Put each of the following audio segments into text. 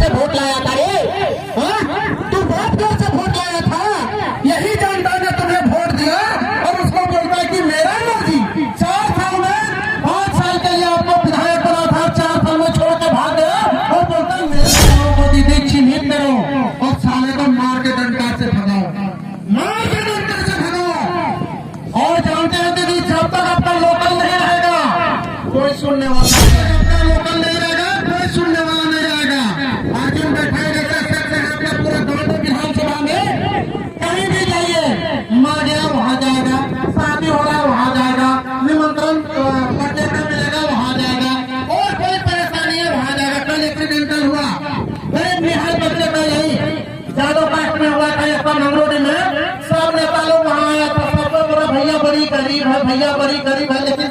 से वोट लाया था रे? तू बहुत जोर से वोट लाया था, यही जनता ने तुम्हें वोट दिया और उसको बोलता है कि मेरा मर्जी। 4 साल में 5 साल के लिए आपको विधायक बना था, 4 साल में छोड़ के भाग गया और बोलता है मेरे गाँव को दीदी चिन्हित करो और साले को मार के डंडा से भगाओ, मार के डंडा से भगाओ। और जानते हैं दीदी, जब तक आपका लोकल नहीं रहेगा कोई सुनने वाला नहीं, आपका लोकल नहीं रहेगा कोई सुनने वाला नहीं रहेगा। अर्जुन बैठाए जैसे शख्स है आपका पूरा गांव विधानसभा में, कहीं भी जाइए, मर गया वहां जाएगा, शादी हो रहा वहां जाएगा, निमंत्रण पट्टे पे मिलेगा वहां जाएगा, और कोई परेशानी है वहां जाएगा। कल एक्सीडेंटल हुआ बिहार बदले में, यही जादव पार्क में हुआ था, नंगरोडी में, सब नेता लोग वहां आया था, सबको बोला भैया बड़ी गरीब है, भैया बड़ी गरीब है, लेकिन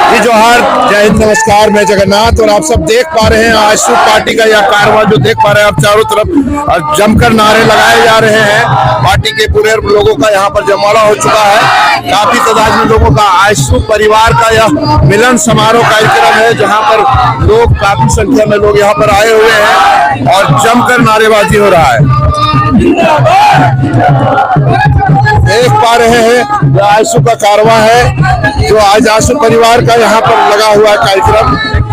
जी जोहार, जय हिंद, नमस्कार, मैं जगन्नाथ। और आप सब देख पा रहे हैं आजसू पार्टी का यह कारवां जो देख पा रहे हैं आप, चारों तरफ जमकर नारे लगाए जा रहे हैं। पार्टी के पूरे लोगों का यहाँ पर जमावड़ा हो चुका है, काफी तादाद में लोगों का आजसू परिवार का यह मिलन समारोह कार्यक्रम है, जहाँ पर लोग काफी संख्या में लोग यहाँ पर आए हुए हैं और जमकर नारेबाजी हो रहा है। देख पा रहे हैं जो आजसू का कारवां है, जो आज आजसू परिवार का यहाँ पर लगा हुआ कार्यक्रम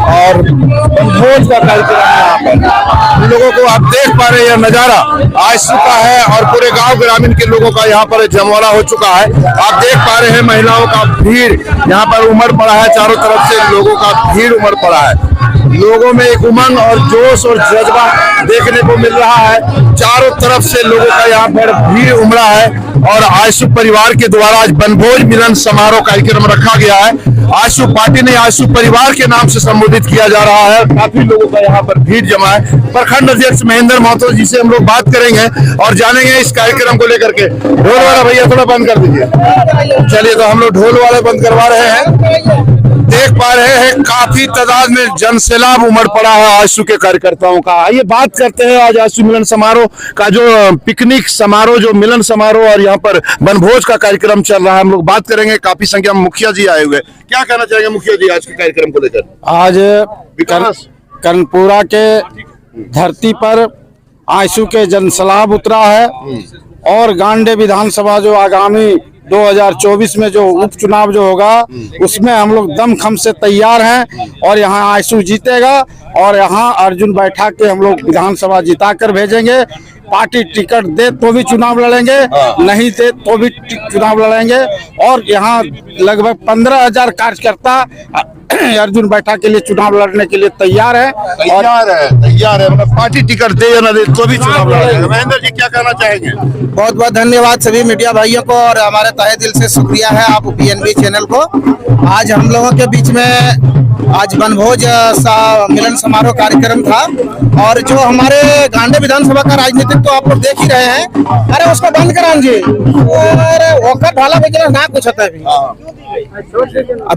और भोज का कार्यक्रम है। यहाँ पर लोगों को आप देख पा रहे हैं, यह नजारा आजसू का है और पूरे गांव ग्रामीण के लोगों का यहाँ पर जमवाड़ा हो चुका है। आप देख पा रहे हैं महिलाओं का भीड़ यहाँ पर उमड़ पड़ा है, चारों तरफ से लोगों का भीड़ उमड़ पड़ा है। लोगों में एक उमंग और जोश और जज्बा देखने को मिल रहा है, चारों तरफ से लोगों का यहाँ पर भीड़ उमड़ा है। और आजसू परिवार के द्वारा आज वनभोज मिलन समारोह कार्यक्रम रखा गया है। आजसू पार्टी ने आजसू परिवार के नाम से संबोधित किया जा रहा है, काफी लोगों का यहाँ पर भीड़ जमा है। प्रखंड अध्यक्ष महेंद्र महतो जी से हम लोग बात करेंगे और जानेंगे इस कार्यक्रम को लेकर के। ढोल वाला भैया थोड़ा बंद कर दीजिए। चलिए, तो हम लोग ढोल वाले बंद करवा रहे हैं। देख पा रहे हैं काफी तादाद में जनसैलाब उमड़ पड़ा है आजसू के कार्यकर्ताओं का। आइए बात करते हैं आज आजसू मिलन समारोह का, जो पिकनिक समारोह, जो मिलन समारोह और यहाँ पर वनभोज का कार्यक्रम चल रहा है। हम लोग बात करेंगे, काफी संख्या में मुखिया जी आए हुए। क्या कहना चाहेंगे मुखिया जी आज के कार्यक्रम को लेकर? आज कर्णपुरा के धरती पर आजसू के जनसैलाब उतरा है और गांडे विधानसभा जो आगामी 2024 में जो उपचुनाव जो होगा उसमें हम लोग दमखम से तैयार हैं और यहाँ आजसू जीतेगा और यहाँ अर्जुन बैठा के हम लोग विधानसभा जिता कर भेजेंगे। पार्टी टिकट दे तो भी चुनाव लड़ेंगे, नहीं दे तो भी चुनाव लड़ेंगे। और यहाँ लगभग 15,000 कार्यकर्ता अर्जुन बैठा के लिए चुनाव लड़ने के लिए तैयार है। तैयार है मतलब पार्टी टिकट दे या न दे तो भी चुनाव लड़ेंगे। महेंद्र जी क्या कहना चाहेंगे? बहुत बहुत धन्यवाद सभी मीडिया भाइयों को और हमारे तहे दिल से शुक्रिया है आप PNB चैनल को। आज हम लोगों के बीच में आज वनभोज मिलन समारोह कार्यक्रम था और जो हमारे गांडे विधानसभा का राजनीतिक तो आप लोग देख ही रहे हैं। अरे उसको बंद करान जी, अरे ओकर ढाला बेचना ना कुछ होता है।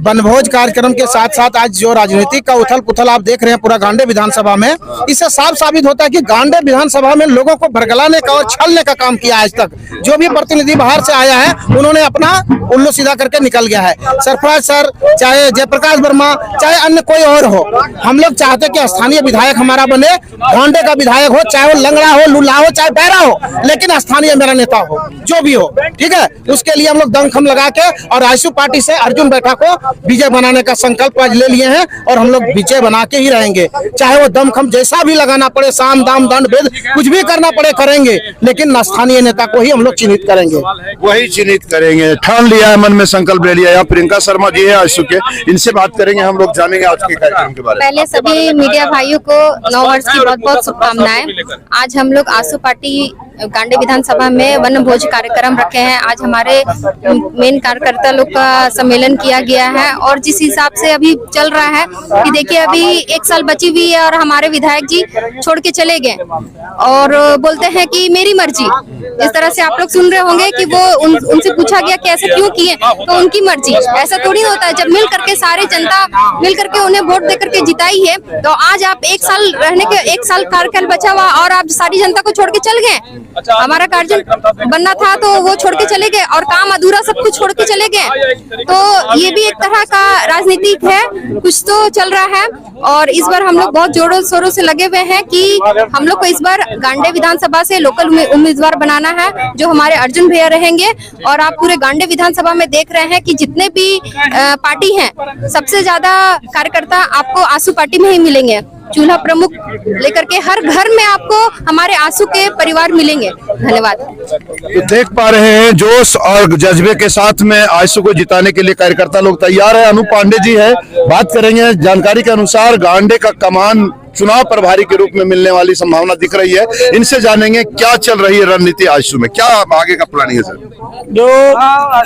वनभोज कार्यक्रम के साथ साथ आज जो राजनीतिक का उथल पुथल आप देख रहे हैं पूरा गांडे विधानसभा में, इससे साफ साबित होता है कि गांडे विधानसभा में लोगों को भड़कलाने का और छलने का काम किया। आज तक जो भी प्रतिनिधि बाहर से आया है उन्होंने अपना उल्लू सीधा करके निकल गया है। सरफराज सर, चाहे जयप्रकाश वर्मा, चाहे अन्य कोई और हो, हम लोग चाहते कि स्थानीय विधायक हमारा बने, गांडे का विधायक हो, चाहे वो लंगड़ा हो, लूला हो, चाहे बैरा हो, लेकिन स्थानीय मेरा नेता हो, जो भी हो, ठीक है। उसके लिए हम लोग दमखम लगा के और आजसू पार्टी से अर्जुन बैठा को विजय बनाने का संकल्प आज ले लिए हैं और हम लोग विजय बना के ही रहेंगे। चाहे वो दमखम जैसा भी लगाना पड़े, साम दाम दंड भेद कुछ भी करना पड़े करेंगे, लेकिन स्थानीय नेता को ही हम लोग चिन्हित करेंगे, वही चिन्हित करेंगे। ठान लिया है, मन में संकल्प ले लिया। यहाँ प्रियंका शर्मा जी है आजसू के, इनसे बात करेंगे, हम लोग जानेंगे आज के कार्यक्रम के बारे में। पहले सभी मीडिया भाइयों को नववर्ष की बहुत बहुत शुभकामनाएं। आज हम लोग आजसू पार्टी गांडे विधानसभा में वन भोज कार्यक्रम रखे हैं। आज हमारे मेन कार्यकर्ता लोग का सम्मेलन किया गया है और जिस हिसाब से अभी चल रहा है कि देखिए अभी 1 साल बची हुई है और हमारे विधायक जी छोड़ के चले गए और बोलते हैं कि मेरी मर्जी। इस तरह से आप लोग सुन रहे होंगे कि वो उनसे पूछा गया कि ऐसा क्यों किए, तो उनकी मर्जी। ऐसा थोड़ी होता है, जब मिल करके सारी जनता मिल करके उन्हें वोट दे करके जिताई है, तो आज आप 1 साल रहने के 1 साल कार्यकाल बचा हुआ और आप सारी जनता को छोड़ के चल गए। हमारा कार्य बनना था तो वो छोड़ के चले गए और काम अधूरा सब कुछ छोड़ के चले गए। तो ये भी एक तरह का राजनीतिक है, कुछ तो चल रहा है। और इस बार हम लोग बहुत जोरों शोरों से लगे हुए हैं कि हम लोग को इस बार गांडे विधानसभा से लोकल उम्मीदवार बनाना है, जो हमारे अर्जुन भैया रहेंगे। और आप पूरे गांडे विधानसभा में देख रहे हैं कि जितने भी पार्टी हैं, सबसे ज्यादा कार्यकर्ता आपको आंसू पार्टी में ही मिलेंगे। चूल्हा प्रमुख लेकर के हर घर में आपको हमारे आंसू के परिवार मिलेंगे। धन्यवाद। तो देख पा रहे हैं जोश और जज्बे के साथ में आयशू को जिताने के लिए कार्यकर्ता लोग तैयार है। अनूप पांडे जी है, बात करेंगे। जानकारी के अनुसार गांडे का कमान चुनाव प्रभारी के रूप में मिलने वाली संभावना दिख रही है। इनसे जानेंगे क्या चल रही है रणनीति आयशू में, क्या आगे का प्लानिंग है सर? जो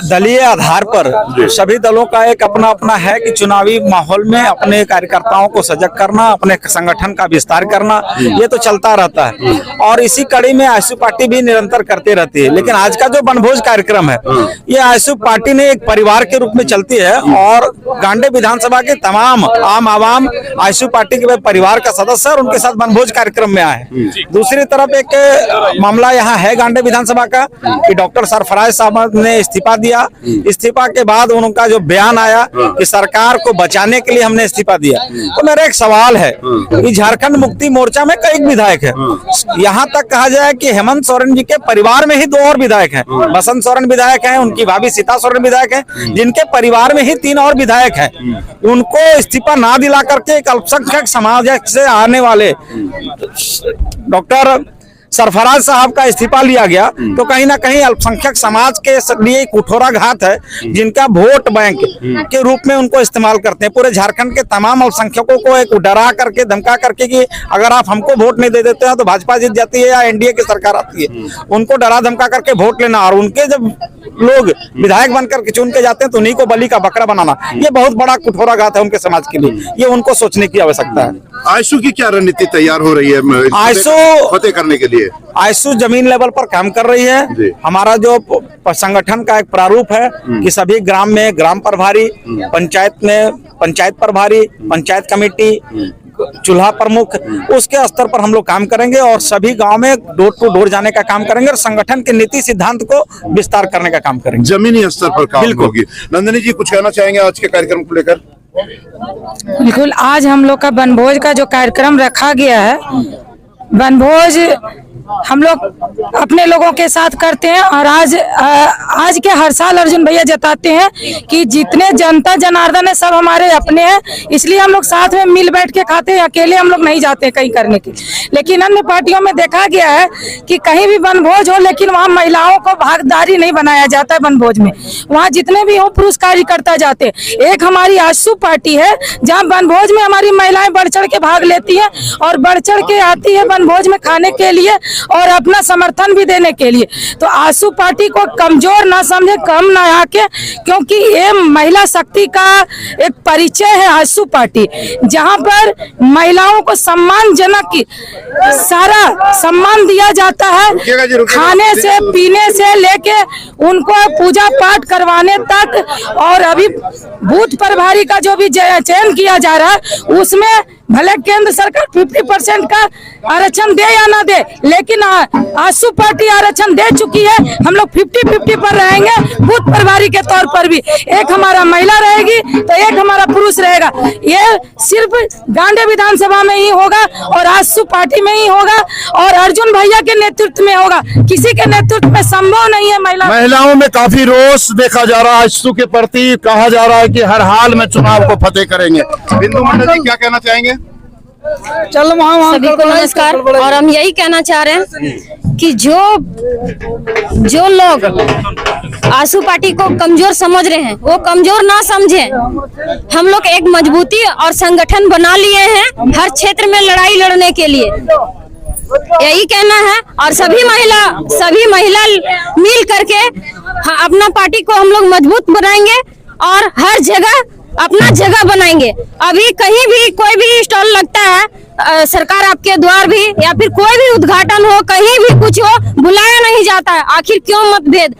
दलीय आधार पर सभी दलों का एक अपना अपना है कि चुनावी माहौल में अपने कार्यकर्ताओं को सजग करना, अपने संगठन का विस्तार करना, ये तो चलता रहता है। और इसी कड़ी में आयशू पार्टी भी निरंतर करती रहती है। लेकिन आज का जो वनभोज कार्यक्रम है, ये आयशू पार्टी ने एक परिवार के रूप में चलती है और गांडे विधानसभा के तमाम आम आवाम आयशू पार्टी के परिवार का सदस्य और उनके साथ वनभोज कार्यक्रम में आए। दूसरी तरफ एक मामला यहाँ है गांडे विधानसभा का कि डॉक्टर सरफराज साहब ने इस्तीफा दिया। इस्तीफा के बाद उनका जो बयान आया कि सरकार को बचाने के लिए हमने इस्तीफा दिया, तो मेरा एक सवाल है कि झारखंड मुक्ति मोर्चा में कई विधायक है, यहाँ तक कहा जाए कि हेमंत सोरेन जी के परिवार में ही 2 और विधायक हैं। बसंत सोरेन विधायक हैं, उनकी भाभी सीता सोरेन विधायक हैं, जिनके परिवार में ही 3 और विधायक हैं। उनको इस्तीफा ना दिला करके एक अल्पसंख्यक समाज से आने वाले डॉक्टर सरफराज साहब का इस्तीफा लिया गया, तो कहीं ना कहीं अल्पसंख्यक समाज के लिए कुठोरा घात है, जिनका वोट बैंक के रूप में उनको इस्तेमाल करते हैं। पूरे झारखंड के तमाम अल्पसंख्यकों को एक डरा करके, धमका करके कि अगर आप हमको वोट नहीं दे देते हैं तो भाजपा जीत जाती है या एनडीए की सरकार आती है, उनको डरा धमका करके वोट लेना और उनके जब लोग विधायक बनकर चुन के जाते हैं तो उन्हीं को बलि का बकरा बनाना, ये बहुत बड़ा कुठोरा घात है उनके समाज के लिए। ये उनको सोचने की आवश्यकता है। आयशू की क्या रणनीति तैयार हो रही है आयशू फतेह करने के लिए? आयशू जमीन लेवल पर काम कर रही है। हमारा जो संगठन का एक प्रारूप है कि सभी ग्राम में ग्राम प्रभारी, पंचायत में पंचायत प्रभारी, पंचायत कमेटी, चूल्हा प्रमुख, उसके स्तर पर हम लोग काम करेंगे और सभी गांव में डोर टू डोर जाने का काम करेंगे और संगठन के नीति सिद्धांत को विस्तार करने का काम करेंगे। जमीनी स्तर पर काम होगी। नंदिनी जी कुछ कहना चाहेंगे आज के कार्यक्रम को लेकर? बिल्कुल, आज हम लोग का वनभोज का जो कार्यक्रम रखा गया है, वनभोज हम लोग अपने लोगों के साथ करते हैं और आज के हर साल अर्जुन भैया जताते हैं कि जितने जनता जनार्दन है सब हमारे अपने हैं, इसलिए हम लोग साथ में मिल बैठ के खाते हैं। अकेले हम लोग नहीं जाते कहीं करने के। लेकिन अन्य पार्टियों में देखा गया है कि कहीं भी वनभोज हो, लेकिन वहाँ महिलाओं को भागीदारी नहीं बनाया जाता है वनभोज में। वहाँ जितने भी हो पुरुष कार्यकर्ता जाते। एक हमारी आशू पार्टी है जहाँ वनभोज में हमारी महिलाएं बढ़ चढ़ के भाग लेती है और बढ़ चढ़ के आती है वनभोज में खाने के लिए और अपना समर्थन भी देने के लिए। तो आशू पार्टी को कमजोर ना समझे, कम ना आके, क्योंकि ये महिला शक्ति का एक परिचय है आशू पार्टी, जहां पर महिलाओं को सम्मानजनक सारा सम्मान दिया जाता है, खाने से पीने से लेके उनको पूजा पाठ करवाने तक। और अभी बूथ प्रभारी का जो भी चयन किया जा रहा है उसमें भले केंद्र सरकार 50% का आरक्षण दे या ना दे, लेकिन आशू पार्टी आरक्षण दे चुकी है। हम लोग 50-50 पर रहेंगे बूथ प्रभारी के तौर पर भी। एक हमारा महिला रहेगी तो एक हमारा पुरुष रहेगा। ये सिर्फ गांडे विधानसभा में ही होगा और आशू पार्टी में ही होगा और अर्जुन भैया के नेतृत्व में होगा। किसी के नेतृत्व में संभव नहीं है। महिलाओं में काफी रोष देखा जा रहा है आशू के प्रति। कहा जा रहा है कि हर हाल में चुनाव को फतेह करेंगे। बिंदु मंडल जी क्या कहना चाहेंगे? सभी को नमस्कार। और हम यही कहना चाह रहे हैं कि जो लोग आशू पार्टी को कमजोर समझ रहे हैं वो कमजोर ना समझें। हम लोग एक मजबूती और संगठन बना लिए हैं हर क्षेत्र में लड़ाई लड़ने के लिए, यही कहना है। और सभी महिला मिल करके अपना पार्टी को हम लोग मजबूत बनाएंगे और हर जगह अपना जगह बनाएंगे। अभी कहीं भी कोई भी स्टॉल लगता है, सरकार आपके द्वार भी या फिर कोई भी उद्घाटन हो, कहीं भी कुछ हो, बुलाया नहीं जाता है। आखिर क्यों मतभेद?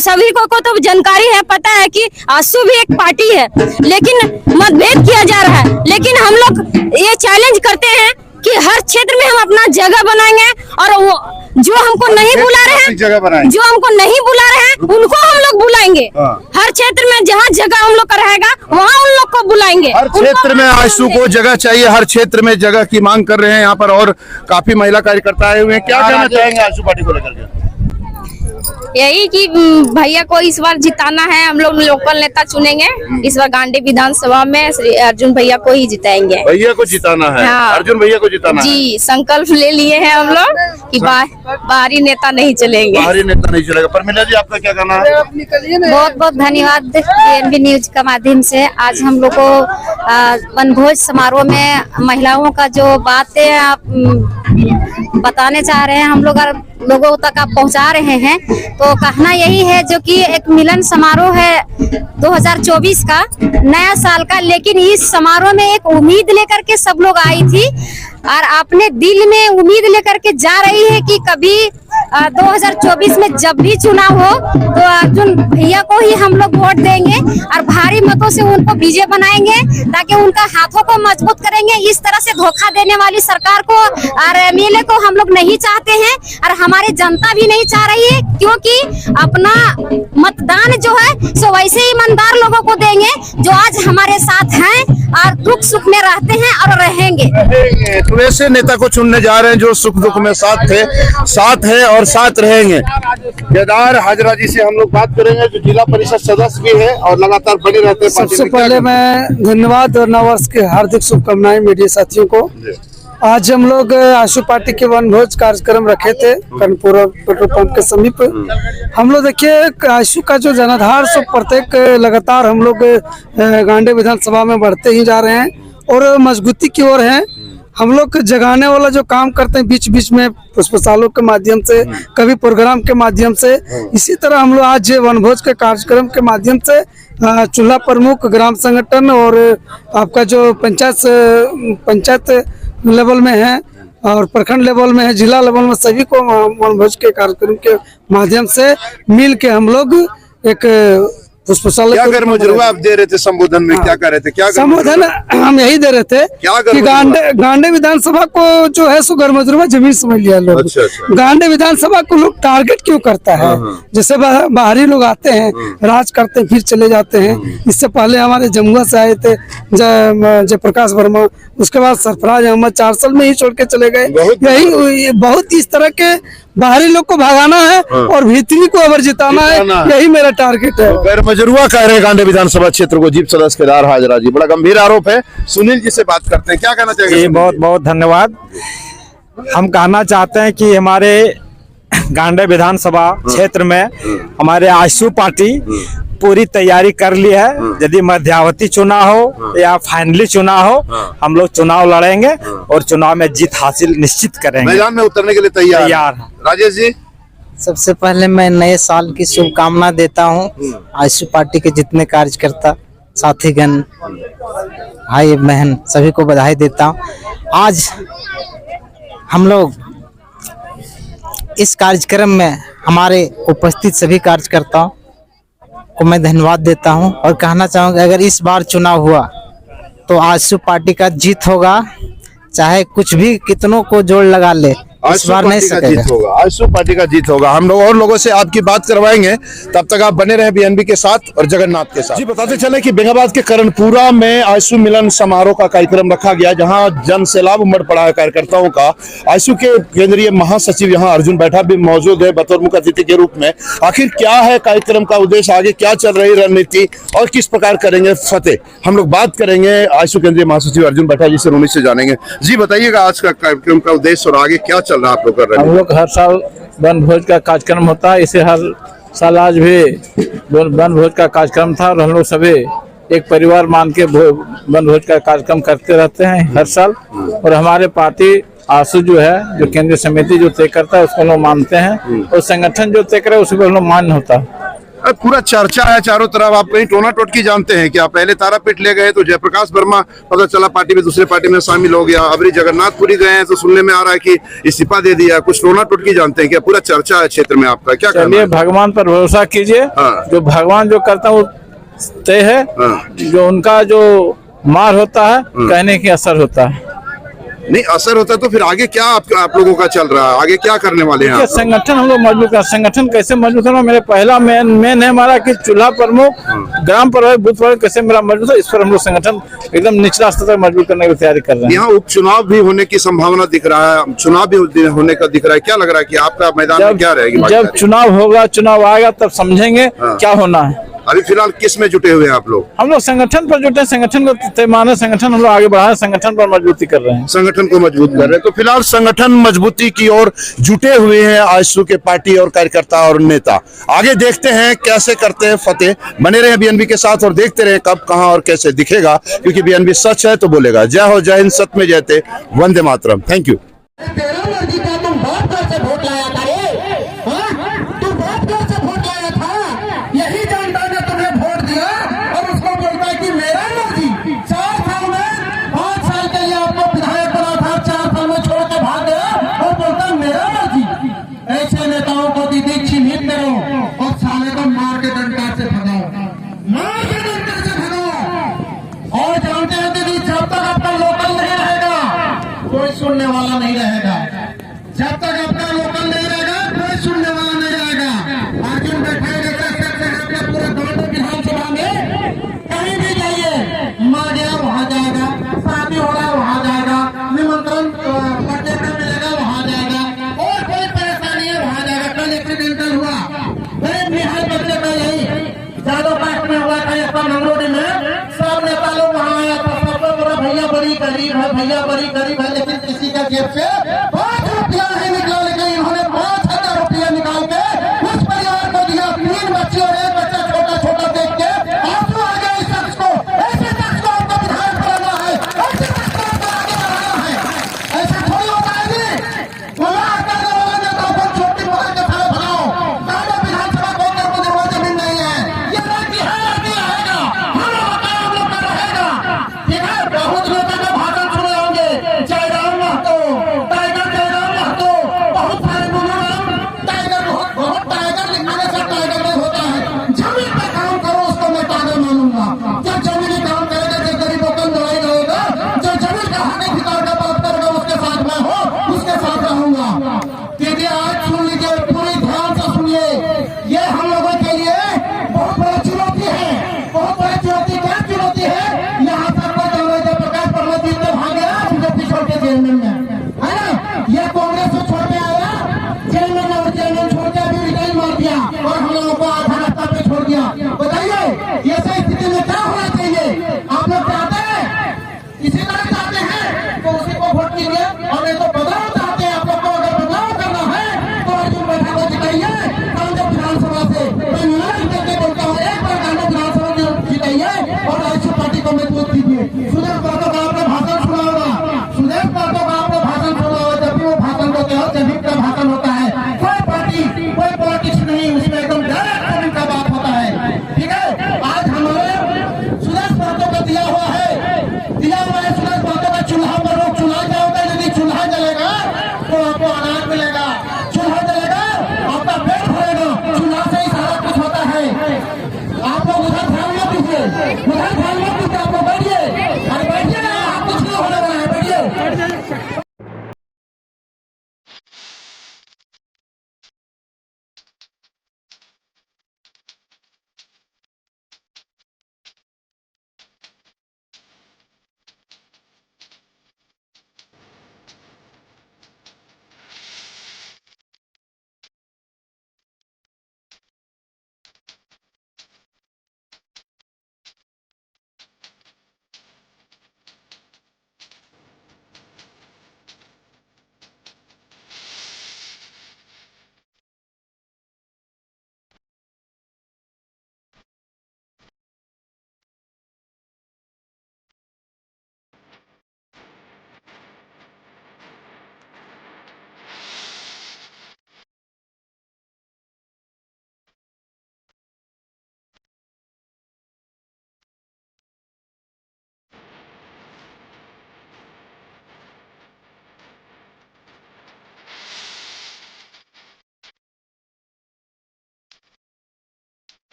सभी को तो जानकारी है, पता है कि आशू भी एक पार्टी है, लेकिन मतभेद किया जा रहा है। लेकिन हम लोग ये चैलेंज करते हैं कि हर क्षेत्र में हम अपना जगह बनाएंगे और वो जो हमको नहीं बुला रहे हैं, जगह बनाएंगे, जो हमको नहीं बुला रहे हैं उनको हम लोग बुलाएंगे। हर क्षेत्र में जहाँ जगह हम लोग का रहेगा वहाँ उन लोग को बुलाएंगे। हर क्षेत्र में आयशु को जगह चाहिए, हर क्षेत्र में जगह की मांग कर रहे हैं यहाँ पर, और काफी महिला कार्यकर्ता आए हुए हैं। क्या कहना चाहेंगे आयशु पार्टी को लेकर के? यही कि भैया को इस बार जिताना है, हम लोग लोकल नेता चुनेंगे। इस बार गांडी विधानसभा में श्री अर्जुन भैया को ही जिताएंगे। भैया को जिताना है। हाँ। अर्जुन भैया को जिताना है। जी, संकल्प ले लिए हैं हम लोग कि बाहरी नेता नहीं चलेंगे। बाहरी नेता नहीं चलेगा। परमिला जी, आपका क्या कहना है? बहुत बहुत धन्यवाद DNB न्यूज का माध्यम से। आज हम लोग को वनभोज समारोह में महिलाओं का जो बातें आप बताने चाह रहे हैं, हम लोग लोगों तक आप पहुंचा रहे हैं। तो कहना यही है, जो कि एक मिलन समारोह है 2024 का, नया साल का, लेकिन इस समारोह में एक उम्मीद लेकर के सब लोग आई थी और अपने दिल में उम्मीद लेकर के जा रही है कि कभी 2024 में जब भी चुनाव हो तो अर्जुन भैया को ही हम लोग वोट देंगे और भारी मतों से उनको विजय बनाएंगे, ताकि उनका हाथों को मजबूत करेंगे। इस तरह से धोखा देने वाली सरकार को और MLA को हम लोग नहीं चाहते हैं और हमारी जनता भी नहीं चाह रही है, क्योंकि अपना मतदान जो है सो वैसे ईमानदार लोगों को देंगे जो आज हमारे साथ हैं और दुख सुख में रहते हैं और रहेंगे। तो ऐसे नेता को चुनने जा रहे हैं जो सुख दुख में साथ है और साथ रहेंगे। केदार हाजरा जी से हम लोग बात करेंगे, जो जिला परिषद सदस्य भी है और लगातार बने रहते हैं। सबसे पहले मैं धन्यवाद और नववर्ष की हार्दिक शुभकामनाएं मीडिया साथियों को। आज हम लोग आशु पार्टी के वनभोज कार्यक्रम रखे थे कर्णपुर पेट्रोल पंप के समीप। हम लोग देखिए आशु का जो जनाधार सो प्रत्येक लगातार हम लोग गांडे विधानसभा में बढ़ते ही जा रहे हैं और मजबूती की ओर हैं। हम लोग जगाने वाला जो काम करते हैं बीच बीच में पुष्पशालों के माध्यम से, कभी प्रोग्राम के माध्यम से, इसी तरह हम लोग आज वनभोज के कार्यक्रम के माध्यम से चूल्हा प्रमुख, ग्राम संगठन और आपका जो पंचायत लेवल में है और प्रखंड लेवल में है, जिला लेवल में, सभी को वनभोज के कार्यक्रम के माध्यम से मिल के हम लोग एक पुष्पशाला क्या गर्मजुर्वा आप दे रहे थे संबोधन में? क्या कर रहे थे? क्या संबोधन हम यही दे रहे थे कि गांडे विधानसभा को जो है सो गर्मजुर्वा जमीन समझ लिया लोग। अच्छा। गांडे विधानसभा को लोग टारगेट क्यों करता है? जैसे बाहरी लोग आते हैं, राज करते हैं, फिर चले जाते हैं। इससे पहले हमारे जमुआ से आए थे जयप्रकाश वर्मा, उसके बाद सरफराज अहमद 4 साल में ही छोड़ के चले गए। यही बहुत इस तरह के बाहरी लोग को भगाना है और भीतरी को अवर जिताना है, यही मेरा टारगेट है। गर्मजुर्वा कह रहे गांडे विधानसभा क्षेत्र को जीप सदस्य केदार हाजरा जी, बड़ा गंभीर आरोप है। सुनील जी से बात करते हैं, क्या कहना चाहिए? बहुत बहुत धन्यवाद। हम कहना चाहते हैं कि हमारे गांडे विधानसभा क्षेत्र में हमारे आशु पार्टी पूरी तैयारी कर ली है। यदि मध्यावधि चुनाव हो या फाइनली चुनाव हो, हम लोग चुनाव लड़ेंगे और चुनाव में जीत हासिल निश्चित करेंगे। मैदान में उतरने के लिए तैयार। राजेश जी, सबसे पहले मैं नए साल की शुभकामना देता हूँ आशु पार्टी के जितने कार्यकर्ता साथीगण, भाई बहन, सभी को बधाई देता हूँ। आज हम लोग इस कार्यक्रम में हमारे उपस्थित सभी कार्यकर्ताओं को मैं धन्यवाद देता हूं और कहना चाहूँगा अगर इस बार चुनाव हुआ तो आशु पार्टी का जीत होगा, चाहे कुछ भी कितनों को जोड़ लगा ले, इस बार नहीं सकेगा। आशु पार्टी का जीत होगा। हम लोग और लोगों से आपकी बात करवाएंगे, तब तक आप बने रहे BNB के साथ और जगन्नाथ के साथ। जी, बताते चले कि बेंगाबाद के कर्णपुरा में आशु मिलन समारोह का कार्यक्रम रखा गया, जहां जन सैलाब उमड़ पड़ा है कार्यकर्ताओं का। आशु के केंद्रीय महासचिव यहां अर्जुन बैठा भी मौजूद है बतौर मुख्य अतिथि के रूप में। आखिर क्या है कार्यक्रम का उद्देश्य, आगे क्या चल रही रणनीति और किस प्रकार करेंगे फतेह, हम लोग बात करेंगे आशु केंद्रीय महासचिव अर्जुन बैठा जी से, उन्हीं से जानेंगे। जी बताइएगा, आज का कार्यक्रम का उद्देश्य और आगे क्या चल रहा है आप लोग कर रहे हैं? हम लोग हर साल वनभोज का कार्यक्रम होता है, इसे हर साल आज भी वनभोज का कार्यक्रम था और हम लोग सभी एक परिवार मान के वनभोज का कार्यक्रम करते रहते हैं हर साल। और हमारे पार्टी आशु जो है, जो केंद्रीय समिति जो तय करता है उसको लोग मानते हैं और संगठन जो तय करे उसको लोग मान्य होता है। पूरा चर्चा है चारों तरफ, आप कहीं टोना टोटकी जानते हैं क्या? पहले तारापीठ ले गए तो जयप्रकाश वर्मा पता चला पार्टी में दूसरे पार्टी में शामिल हो गया, अभी जगन्नाथपुरी गए हैं तो सुनने में आ रहा है कि इस्तीफा दे दिया। कुछ टोना टोटकी जानते हैं क्या? पूरा चर्चा है क्षेत्र में आपका, क्या कहना है? भगवान पर भरोसा कीजिए, जो भगवान जो करता है वो तय है, जो उनका जो मार होता है कहने की असर होता है। नहीं असर होता तो फिर आगे क्या आप लोगों का चल रहा है, आगे क्या करने वाले हैं आप? संगठन हम लोग मजबूत कर, संगठन कैसे मजबूत करना, मेरे पहला मेन है हमारा कि चूल्हा प्रमुख, ग्राम प्रभारी, बूथ प्रभारी कैसे मेरा मजबूत है, इस पर हम लोग संगठन एकदम निचला स्तर तक मजबूत करने की तैयारी कर रहे हैं। यहाँ उपचुनाव भी होने की संभावना दिख रहा है, चुनाव भी होने का दिख रहा है, क्या लग रहा है कि आपका मैदान में क्या रहेगी? जब चुनाव होगा, चुनाव आएगा तब समझेंगे क्या होना है। अभी फिलहाल किस में जुटे हुए हैं आप लोग? हम लोग संगठन पर जुटे, संगठन को पैमाने, संगठन हम लोग आगे बढ़ा, संगठन पर मजबूती कर रहे हैं, संगठन को मजबूत कर रहे हैं। तो फिलहाल संगठन मजबूती की ओर जुटे हुए हैं आजसू के पार्टी और कार्यकर्ता और नेता। आगे देखते हैं कैसे करते हैं फतेह। बने रहे बीएनबी के साथ और देखते रहे कब, कहां और कैसे दिखेगा, क्योंकि बीएनबी सच है तो बोलेगा। जय हो, जय हिंद, सत्य में जयते, वंदे मातरम। Thank you. तेरा मर्जी का तुम बहुत देर से वोट लाया था रे, तू बहुत देर से वोट लाया था, यही जनता ने तुम्हें वोट दिया और उसको बोलता है कि मेरा मर्जी। 4 साल में 5 साल के लिए आपको विधायक बना था, 4 साल में छोड़ के भाग गया और बोलता है मेरा मर्जी। ऐसे नेताओं को दीदी चिन्हित करो और साले को मार के डंडा से भगाओ, मार के डंडा से भगाओ। और जानते हैं दीदी, जब तक आपका लोकल नहीं रहेगा कोई सुनने वाला नहीं रहेगा, जब तक आपका लोकल नहीं रहेगा कोई सुनने वाला नहीं रहेगा। अर्जुन बैठाएगा अपने पूरे गांव विधानसभा में, कहीं भी जाइए, मार गया वहां जाएगा, शादी हो रहा वहां जाएगा, निमंत्रण बर्थडे का मिलेगा वहां जाएगा, और कोई परेशानी है वहां जाएगा। कल एक्सीडेंटल हुआ बिहार बच्चे का, यही जादव पार्क में हुआ था, मंगलोडी में, सब नेता लोग वहां आया था, सबको बोला भैया बड़ी गरीब है, भैया बड़ी गरीब है, लेकिन किसी का जेब से 5 रुपया नहीं निकला, लेकिन इन्होंने 5,000 रुपया निकाल के उस परिवार को दिया। 3 बच्चे और 1 बच्चा छोटा छोटा देख के आंसू आ गया। इस शख्स को, ऐसे शख्स को आपको विधायक बनाना है, ऐसे शख्स को आपको आगे बढ़ाना है। ऐसा थोड़ी होता है जी, बोला करने वाले नेता को छोटी बोला के सारे बनाओ। दादा विधानसभा को करने वाला जमीन नहीं है, ये राज्य है, राज्य रहेगा, हम लोग का रहेगा। ठीक है, बहुत नेता का भाषण सुने होंगे, जयराम महतो, टाइगर जयराम महतो, बहुत सारे नाम, टाइगर, बहुत टाइगर लिखने से टाइगर नहीं होता है। जमीन पे काम करो, उसको मैं टाइगर मानूंगा। जब जमीनी काम करेगा, जब गरीबों का लड़ाई रहेगा, जब जमीन का हक अधिकार का बात करेगा, उसके साथ मैं हूँ, उसके साथ रहूंगा। दीदी आज सुन लीजिए, पूरी ध्यान से सुनिए, ये हम लोगों के लिए बहुत बड़ी चुनौती है, बहुत बड़ी चुनौती। क्या चुनौती है? यहाँ सबको जब प्रकाश पर्वत जी से भागे बीजेपी छोड़ के जेल में है ना, ये कांग्रेस को छोड़ के आया जेल में, और जेल में छोड़ के अभी रिटाइन मार दिया और हम लोगों को आधा रास्ता पे छोड़ दिया। बताइए ये सही स्थिति में क्या होना चाहिए? आप लोग चाहते हैं, किसी तरह चाहते हैं तो उसी को वोट कीजिए, और नहीं तो बदलाव चाहते हैं। आप लोग को अगर बदलाव करना है तो अर्जुन बैठा को जिताइए गांधी विधानसभा से। मैं निवेदन करके बोलता हूँ, एक बार गांधी विधानसभा जिताइए और आजसू पार्टी को मजबूत कीजिए। सुदेश पाठक का आपने भाषण सुना होगा, सुदेश पाठक का आपने भाषण सुना होगा, जब भी वो भाषण देते हो, जब भी का भाषण होता है, कोई पार्टी, कोई पॉलिटिक्स नहीं, उसमें एकदम डायरेक्ट का बात होता है। ठीक है, आज हमारे सुदेश पाठक का दिया हुआ है, सुदेश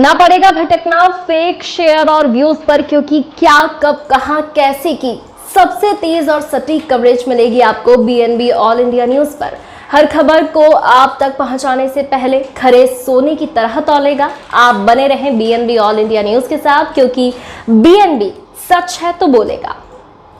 ना पड़ेगा भटकना फेक शेयर और व्यूज पर, क्योंकि क्या कब कहां कैसे की सबसे तेज और सटीक कवरेज मिलेगी आपको BNB ऑल इंडिया न्यूज पर। हर खबर को आप तक पहुंचाने से पहले खरे सोने की तरह तौलेगा। आप बने रहें BNB ऑल इंडिया न्यूज के साथ, क्योंकि BNB सच है तो बोलेगा।